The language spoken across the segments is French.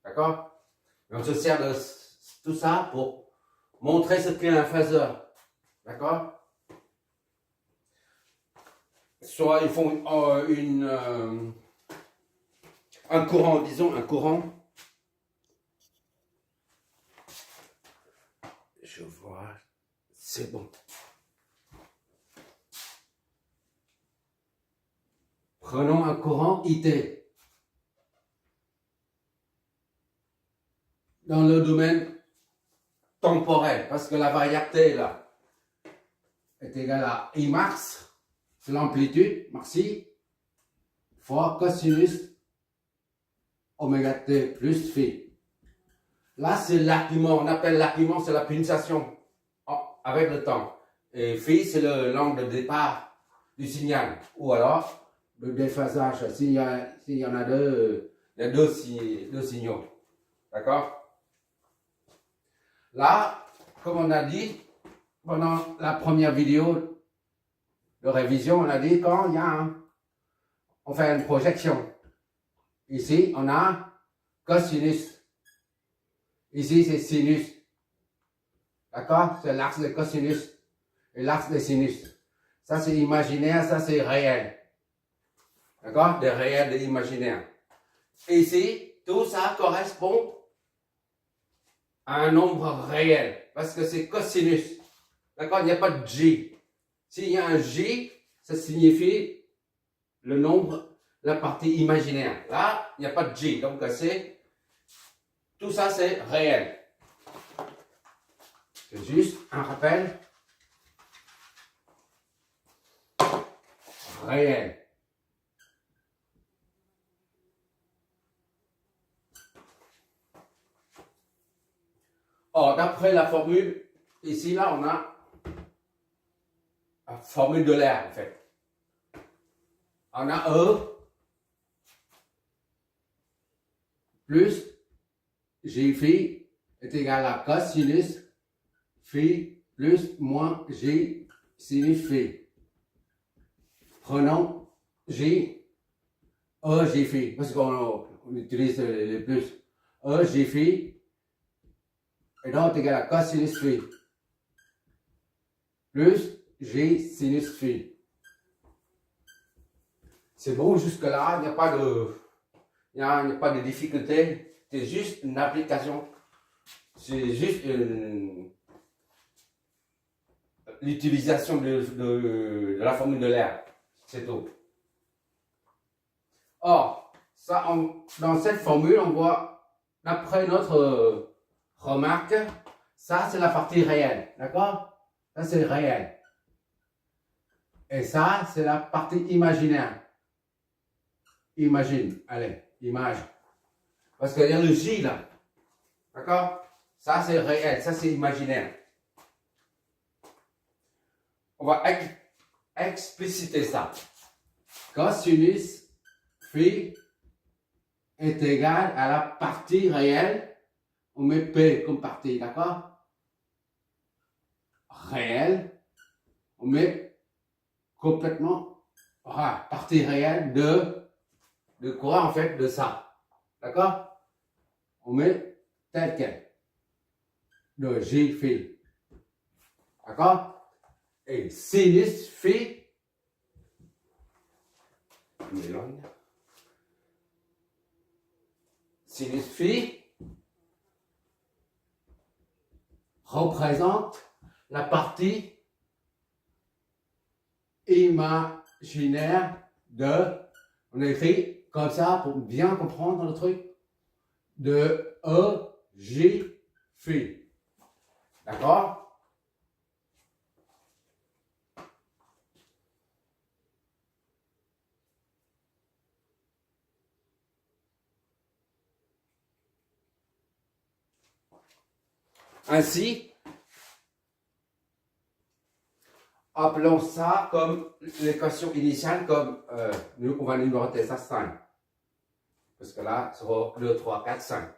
D'accord? On se sert de tout ça pour montrer ce qu'est un phaseur. D'accord? Soit ils font un courant, disons un courant. Je vois, c'est bon. Prenons un courant IT. Dans le domaine temporel, parce que la variabilité là est égale à I max, c'est l'amplitude, maxi, fois cosinus oméga t plus phi. Là, c'est l'argument, on appelle l'argument, c'est la pulsation avec le temps. Et phi, c'est l'angle de départ du signal. Ou alors, le déphasage, s'il y en a deux, il y a deux signaux. D'accord? Là, comme on a dit, pendant la première vidéo de révision, on a dit quand il y a on fait une projection. Ici, on a cosinus. Ici, c'est sinus. D'accord? C'est l'axe de cosinus et l'axe de sinus. Ça, c'est imaginaire, ça, c'est réel. D'accord? Des réels, des imaginaires. Et ici, tout ça correspond à un nombre réel. Parce que c'est cosinus. D'accord? Il n'y a pas de J. S'il y a un J, ça signifie le nombre, la partie imaginaire. Là, il n'y a pas de J. Donc, tout ça, c'est réel. C'est juste un rappel. Réel. Or, d'après la formule, ici, là, on a la formule de l'air, en fait. On a E plus J phi est égal à cosinus phi plus moins J sinus phi. Prenons J, E, J phi, parce qu'on utilise les plus. E, J phi est donc égal à cosinus phi plus J sinus phi. C'est bon, jusque-là, il n'y a pas de difficulté. C'est juste une application. C'est juste l'utilisation de la formule de l'air. C'est tout. Or, ça, dans cette formule, on voit, d'après notre remarque, ça, c'est la partie réelle. D'accord? Ça, c'est réel. Et ça, c'est la partie imaginaire. Imagine, allez, image. Parce qu'il y a le J là. D'accord? Ça c'est réel, ça c'est imaginaire. On va expliciter ça. Cosinus phi est égal à la partie réelle. On met P comme partie, d'accord? Réel. On met complètement partie réelle de quoi en fait? De ça. D'accord? On met tel quel. De J phi. D'accord? Et sinus phi. Sinus phi représente la partie imaginaire de, on écrit comme ça pour bien comprendre le truc, de E, J, phi. D'accord? Ainsi, appelons ça comme l'équation initiale, comme on va numéroter ça 5. Parce que là, c'est 2, 3, 4, 5.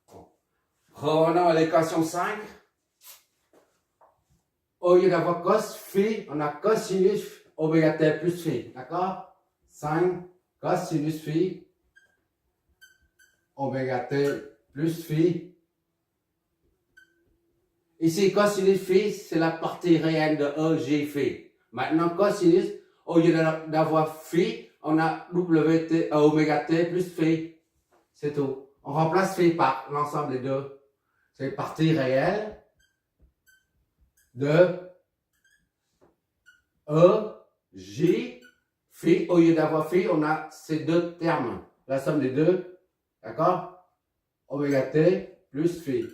Bon. Revenons à l'équation 5. Au lieu d'avoir cos phi, on a cosinus oméga t plus phi. D'accord? 5 cosinus phi oméga t plus phi. Ici, cosinus phi, c'est la partie réelle de E, J, phi. Maintenant, cosinus, au lieu d'avoir phi, on a WT, oméga t plus phi. C'est tout. On remplace phi par l'ensemble des deux. C'est partie réelle de E, J, phi. Au lieu d'avoir phi, on a ces deux termes. La somme des deux. D'accord? Oméga t plus phi.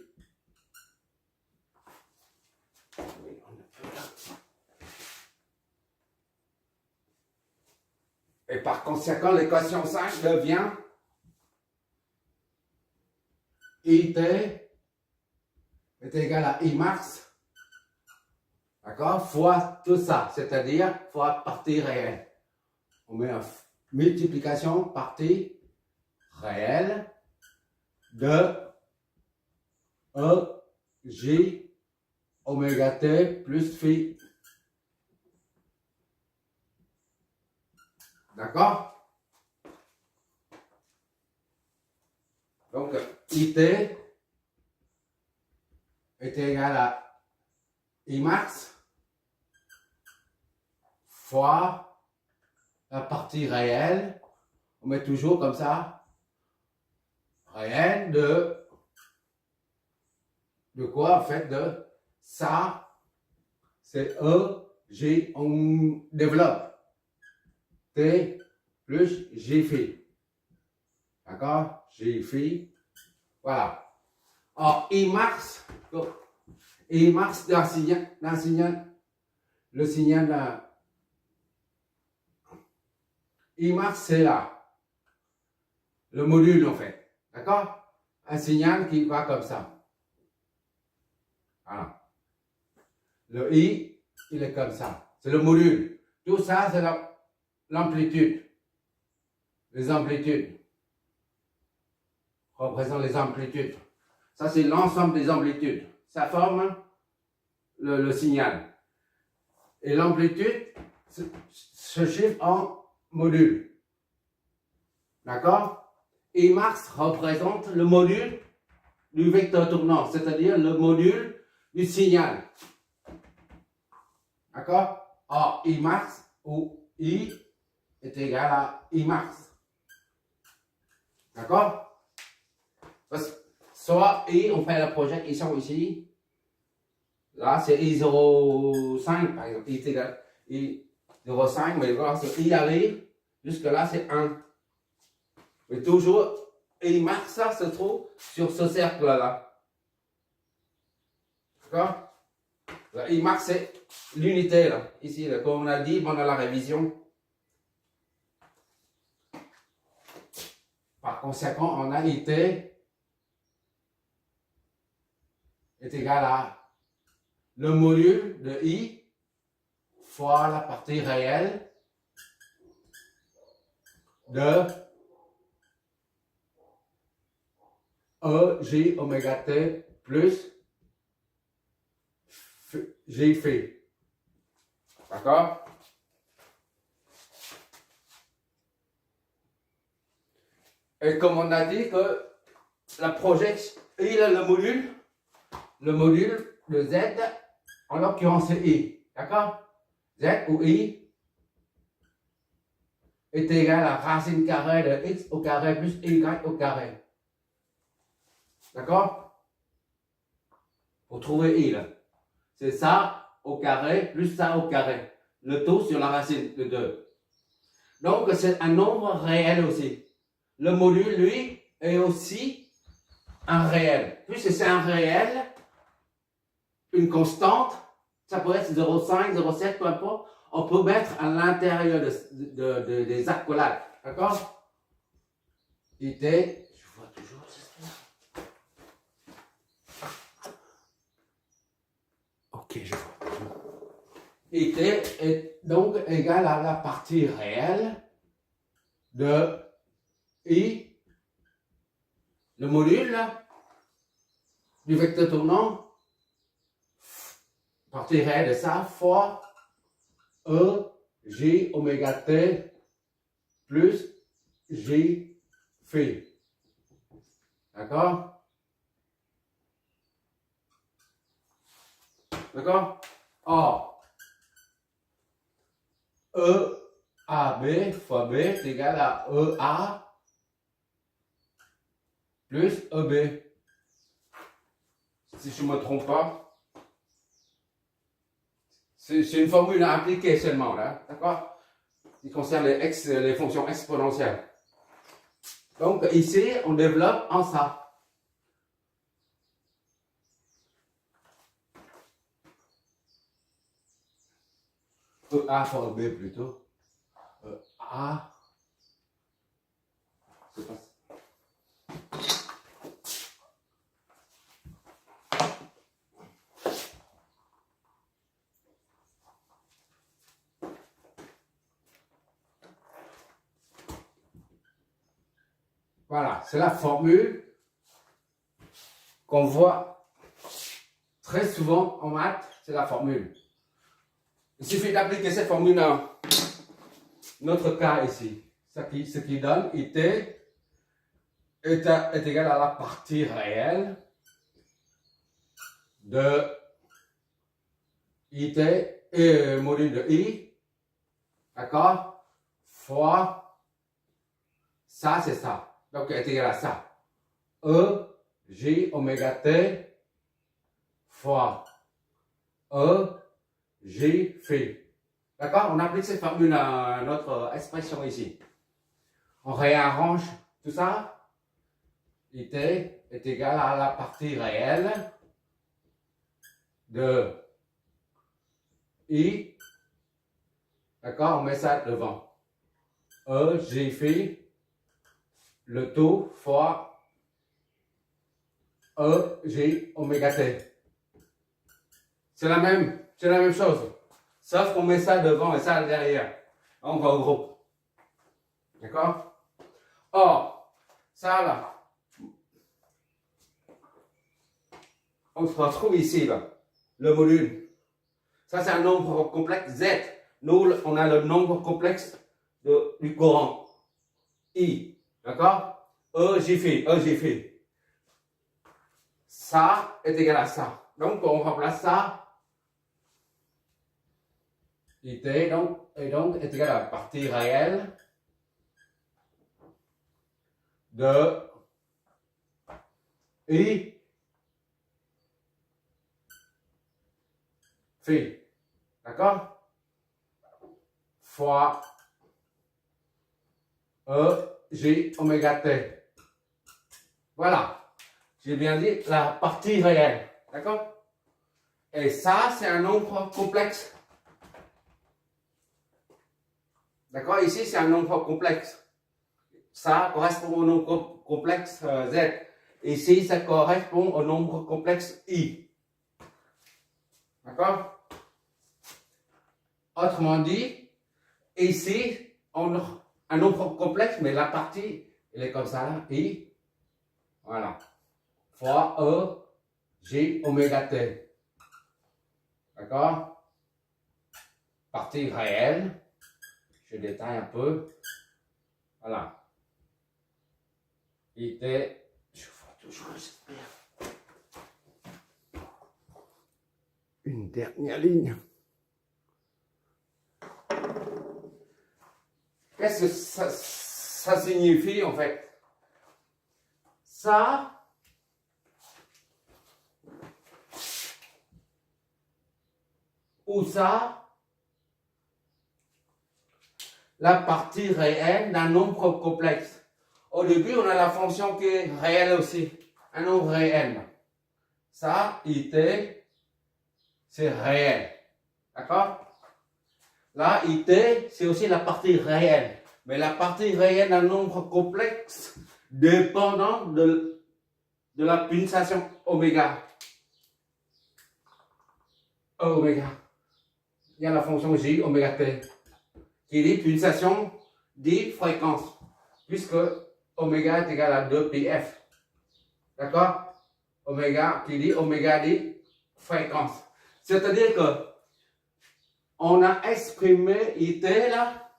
Et par conséquent, l'équation 5 devient IT est égal à I max, d'accord, fois tout ça, c'est-à-dire fois partie réelle. On met une multiplication partie réelle de E, J, oméga t plus phi. D'accord? Donc, IT est égal à I max fois la partie réelle. On met toujours comme ça. Réelle de quoi? En fait, de ça, c'est E, J, on développe. T plus J phi. D'accord? J phi. Voilà. Alors, I max le signal I max, c'est là. Le module, en fait. D'accord? Un signal qui va comme ça. Voilà. Le I, il est comme ça. C'est le module. Tout ça, c'est l'amplitude. Les amplitudes représentent les amplitudes. Ça, c'est l'ensemble des amplitudes. Ça forme le signal. Et l'amplitude se chiffre en module. D'accord? I max représente le module du vecteur tournant, c'est-à-dire le module du signal. D'accord? Or, I max ou I est égal à I max. D'accord? Soit I, on fait la projection ici. Là, c'est I0,5 par exemple. I est égal à I0,5, mais là, c'est I arrive. Jusque là, c'est 1. Mais toujours, I max, ça se trouve sur ce cercle-là. D'accord? I max, c'est l'unité, là. Ici, là, comme on a dit pendant la révision. Par conséquent, on a IT est égal à le module de I fois la partie réelle de E, J, oméga t plus J phi. D'accord? Et comme on a dit que la projection, il a le module de Z, en l'occurrence c'est I. D'accord? Z ou I est égal à racine carrée de X au carré plus Y au carré. D'accord? Pour trouver I là. C'est ça au carré plus ça au carré. Le tout sur la racine de 2. Donc c'est un nombre réel aussi. Le module, lui, est aussi un réel. Puisque c'est un réel, une constante, ça peut être 0,5, 0,7, peu importe, on peut mettre à l'intérieur des accolades. D'accord? IT, je vois toujours, ok, je vois toujours. IT est donc égal à la partie réelle de I, le module là, du vecteur tournant, partie réelle de ça, fois E, J, oméga t plus J phi. D'accord? D'accord? Or, EAB fois B est égal à EA plus EB. Si je ne me trompe pas, c'est une formule à appliquer seulement, là, d'accord? Qui concerne les fonctions exponentielles. Donc ici, on développe en ça. EA fois B plutôt. EA. C'est pas ça. Voilà, c'est la formule qu'on voit très souvent en maths, c'est la formule. Il suffit d'appliquer cette formule dans notre cas ici. Ce qui donne IT est égal à la partie réelle de IT et module de I, d'accord, fois ça, c'est ça. Donc, est égal à ça. E, J, oméga T fois E, J, phi. D'accord? On applique cette formule à notre expression ici. On réarrange tout ça. IT est égal à la partie réelle de I. D'accord? On met ça devant. E, J, phi. Le tout fois E, J, oméga T. C'est la même chose. Sauf qu'on met ça devant et ça derrière. On va au groupe. D'accord? Or, ça là, on se retrouve ici, là, le module. Ça, c'est un nombre complexe Z. Nous, on a le nombre complexe du courant I. D'accord? E, J, phi, E, J, phi. Ça est égal à ça. Donc, on remplace ça. IT donc est égal à la partie réelle de I phi. D'accord? Fois E, J, oméga T. Voilà. J'ai bien dit la partie réelle. D'accord? Et ça, c'est un nombre complexe. D'accord? Ici, c'est un nombre complexe. Ça correspond au nombre complexe Z. Ici, ça correspond au nombre complexe I. D'accord? Autrement dit, ici, on a un nombre complexe, mais la partie, elle est comme ça, là, I. Voilà. Fois E, J, oméga T. D'accord? Partie réelle. Je détaille un peu. Voilà. IT. Je vois toujours, j'espère. Une dernière ligne. Qu'est-ce que ça signifie en fait? Ça, ou ça, la partie réelle d'un nombre complexe. Au début, on a la fonction qui est réelle aussi, un nombre réel. Ça, IT, c'est réel. D'accord? Là, IT, c'est aussi la partie réelle. Mais la partie réelle d'un nombre complexe dépendant de la pulsation oméga. Oméga. Il y a la fonction J, oméga T, qui dit pulsation dit fréquence, puisque oméga est égal à 2πf. D'accord? Oméga, qui dit oméga dit fréquence. C'est-à-dire que on a exprimé IT là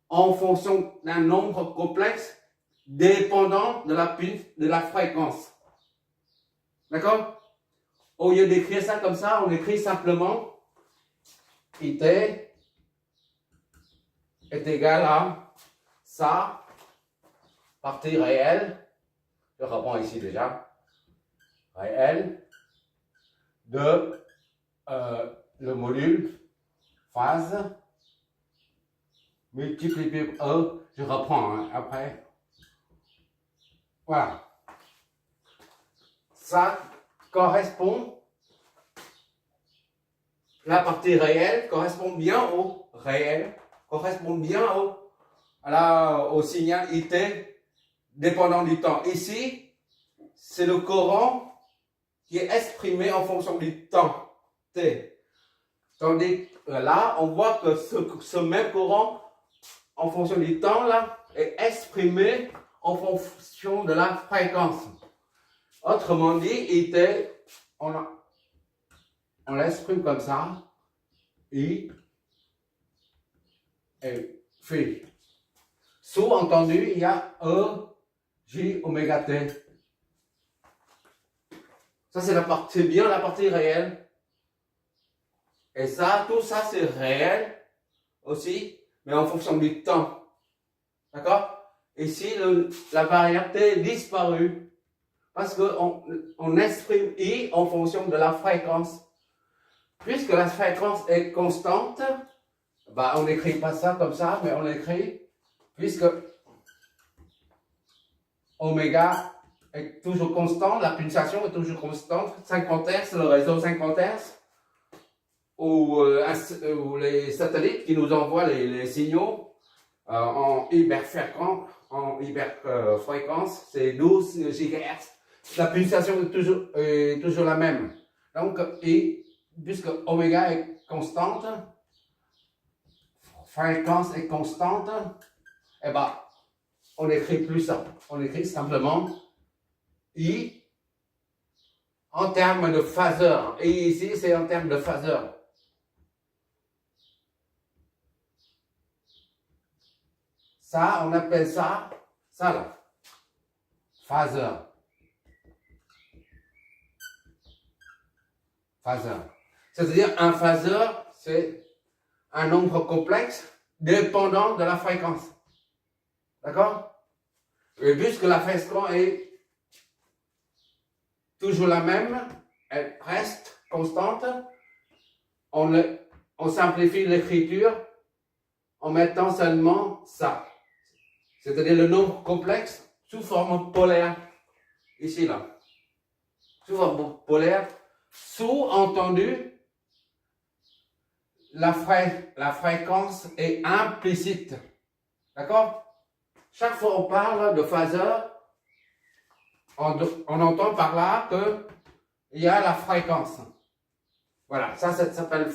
en fonction d'un nombre complexe dépendant de la fréquence. D'accord? Au lieu d'écrire ça comme ça, on écrit simplement IT est égal à ça, partie réelle, je reprends ici déjà, réelle, de le module phase, multiplié par E, je reprends hein, après. Voilà. Ça correspond, la partie réelle correspond bien au réel, correspond bien au signal IT dépendant du temps. Ici, c'est le courant qui est exprimé en fonction du temps T. Tandis que là, on voit que ce même courant en fonction du temps là est exprimé en fonction de la fréquence. Autrement dit, IT, on l'exprime comme ça, I et phi. Sous-entendu, il y a E, J, oméga T. Ça, c'est bien la partie réelle. Et ça, tout ça, c'est réel aussi, mais en fonction du temps. D'accord? Ici, la variable T est disparue. Parce qu'on exprime I en fonction de la fréquence. Puisque la fréquence est constante, bah, on n'écrit pas ça comme ça, mais on écrit, puisque oméga est toujours constant, la pulsation est toujours constante, 50 Hz, le réseau 50 Hz, ou les satellites qui nous envoient les signaux en hyperfréquence, c'est 12 GHz. La pulsation est toujours la même. Donc, puisque oméga est constante, fréquence est constante, eh ben, on n'écrit plus ça. On écrit simplement I en termes de phaseur. Et ici, c'est en termes de phaseur. Ça, on appelle ça là, phaseur. Phaseur. C'est-à-dire un phaseur, c'est un nombre complexe dépendant de la fréquence. D'accord? Et puisque la fréquence est toujours la même, elle reste constante, on simplifie l'écriture en mettant seulement ça. C'est-à-dire le nombre complexe sous forme polaire. Ici, là. Sous forme polaire. Sous-entendu, la fréquence est implicite. D'accord? Chaque fois qu'on parle de phaseur, on entend par là qu'il y a la fréquence. Voilà, ça s'appelle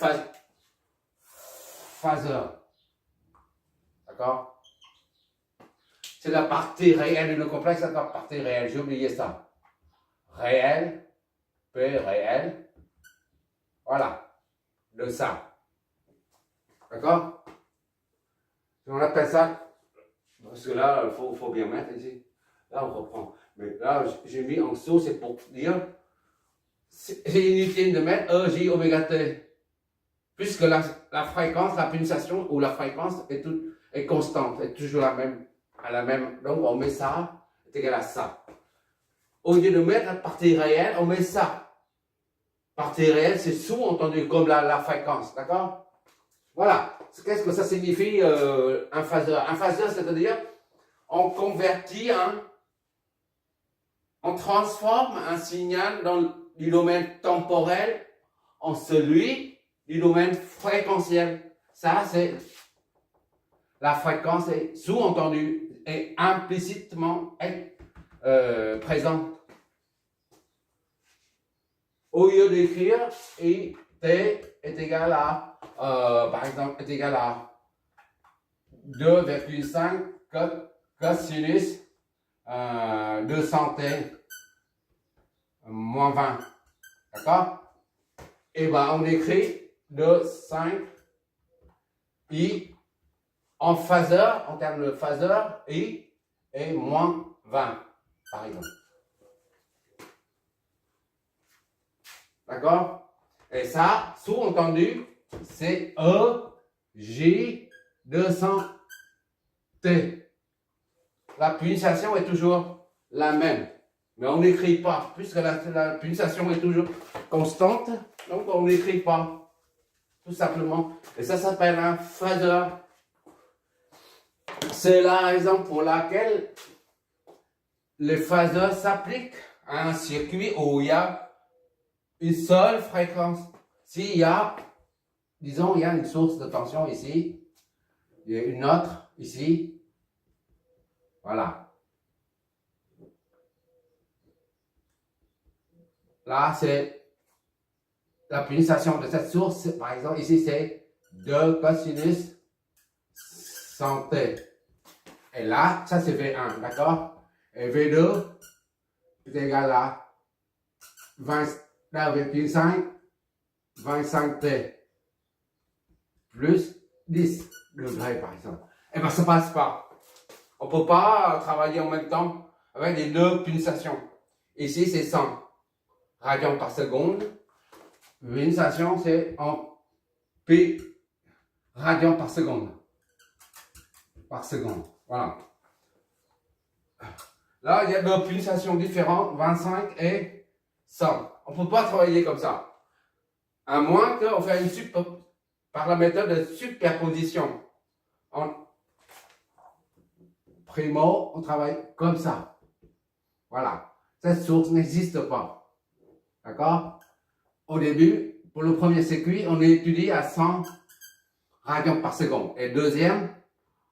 phaseur. D'accord? C'est la partie réelle du complexe, c'est la partie réelle. J'ai oublié ça. Réel. P réel, voilà, de ça. D'accord? On appelle ça, parce que là, il faut bien mettre ici. Là, on reprend. Mais là, j'ai mis en dessous, c'est pour dire, c'est inutile de mettre E, J, oméga T. Puisque la fréquence, la pulsation ou la fréquence est constante, est toujours la même. Donc, on met ça, c'est égal à ça. Au lieu de mettre la partie réelle, on met ça. Partie réelle, c'est sous-entendu comme la fréquence, d'accord? Voilà. Qu'est-ce que ça signifie un phaseur? Un phaseur, c'est-à-dire, on convertit on transforme un signal du domaine temporel en celui du domaine fréquentiel. Ça, c'est la fréquence est sous-entendue et implicitement présente. Au lieu d'écrire I, T est égal à, par exemple, est égal à 2,5 cosinus 200T moins 20. D'accord? Et bien, on écrit 2,5 I en phaseur, en termes de phaseur, I est moins 20, par exemple. D'accord? Et ça, sous-entendu, c'est E, J, 200T. La pulsation est toujours la même. Mais on n'écrit pas, puisque la pulsation est toujours constante, donc on n'écrit pas, tout simplement. Et ça s'appelle un phaseur. C'est la raison pour laquelle les phaseurs s'appliquent à un circuit où il y a une seule fréquence. S'il y a, disons, il y a une source de tension ici, il y a une autre ici, voilà. Là, c'est la pulsation de cette source. Par exemple, ici, c'est 2 cosinus 100t. Et là, ça, c'est V1, d'accord? Et V2 est égal à 20,5, 25t plus 10 degrés, par exemple. Et bien, ça passe pas. On ne peut pas travailler en même temps avec les deux pulsations. Ici, c'est 100 radians par seconde. Pulsation, c'est en P radians par seconde. Par seconde. Voilà. Là, il y a deux pulsations différentes, 25 et 100. On ne peut pas travailler comme ça. À moins qu'on fasse par la méthode de superposition. Primo, on travaille comme ça. Voilà. Cette source n'existe pas. D'accord? Au début, pour le premier circuit, on étudie à 100 radians par seconde. Et deuxième,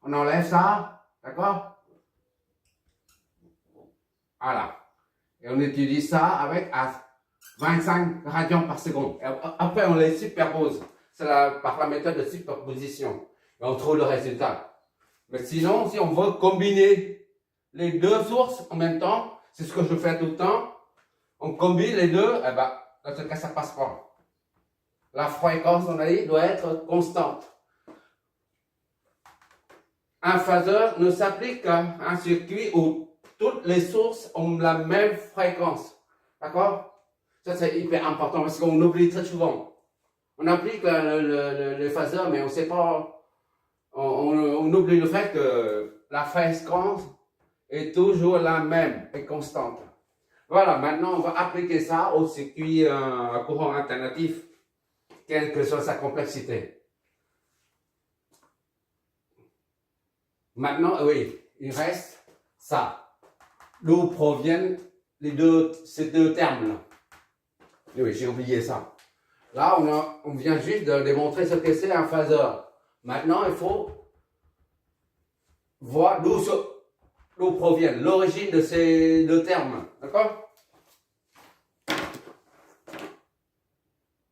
on enlève ça. D'accord? Voilà. Et on étudie ça avec à 25 radians par seconde. Et après, on les superpose. C'est par la méthode de superposition. Et on trouve le résultat. Mais sinon, si on veut combiner les deux sources en même temps, c'est ce que je fais tout le temps, on combine les deux, et ben, dans ce cas, ça passe pas. La fréquence, on a dit, doit être constante. Un phaseur ne s'applique qu'à un circuit où toutes les sources ont la même fréquence. D'accord? Ça, c'est hyper important parce qu'on oublie très souvent. On applique le phaseur, mais on ne sait pas. On oublie le fait que la fréquence est toujours la même et constante. Voilà, maintenant on va appliquer ça au circuit à courant alternatif, quelle que soit sa complexité. Maintenant, oui, il reste ça. D'où proviennent ces deux termes-là. Oui, j'ai oublié ça. Là, on vient juste de démontrer ce que c'est un phaseur. Maintenant, il faut voir d'où proviennent l'origine de ces deux termes. D'accord?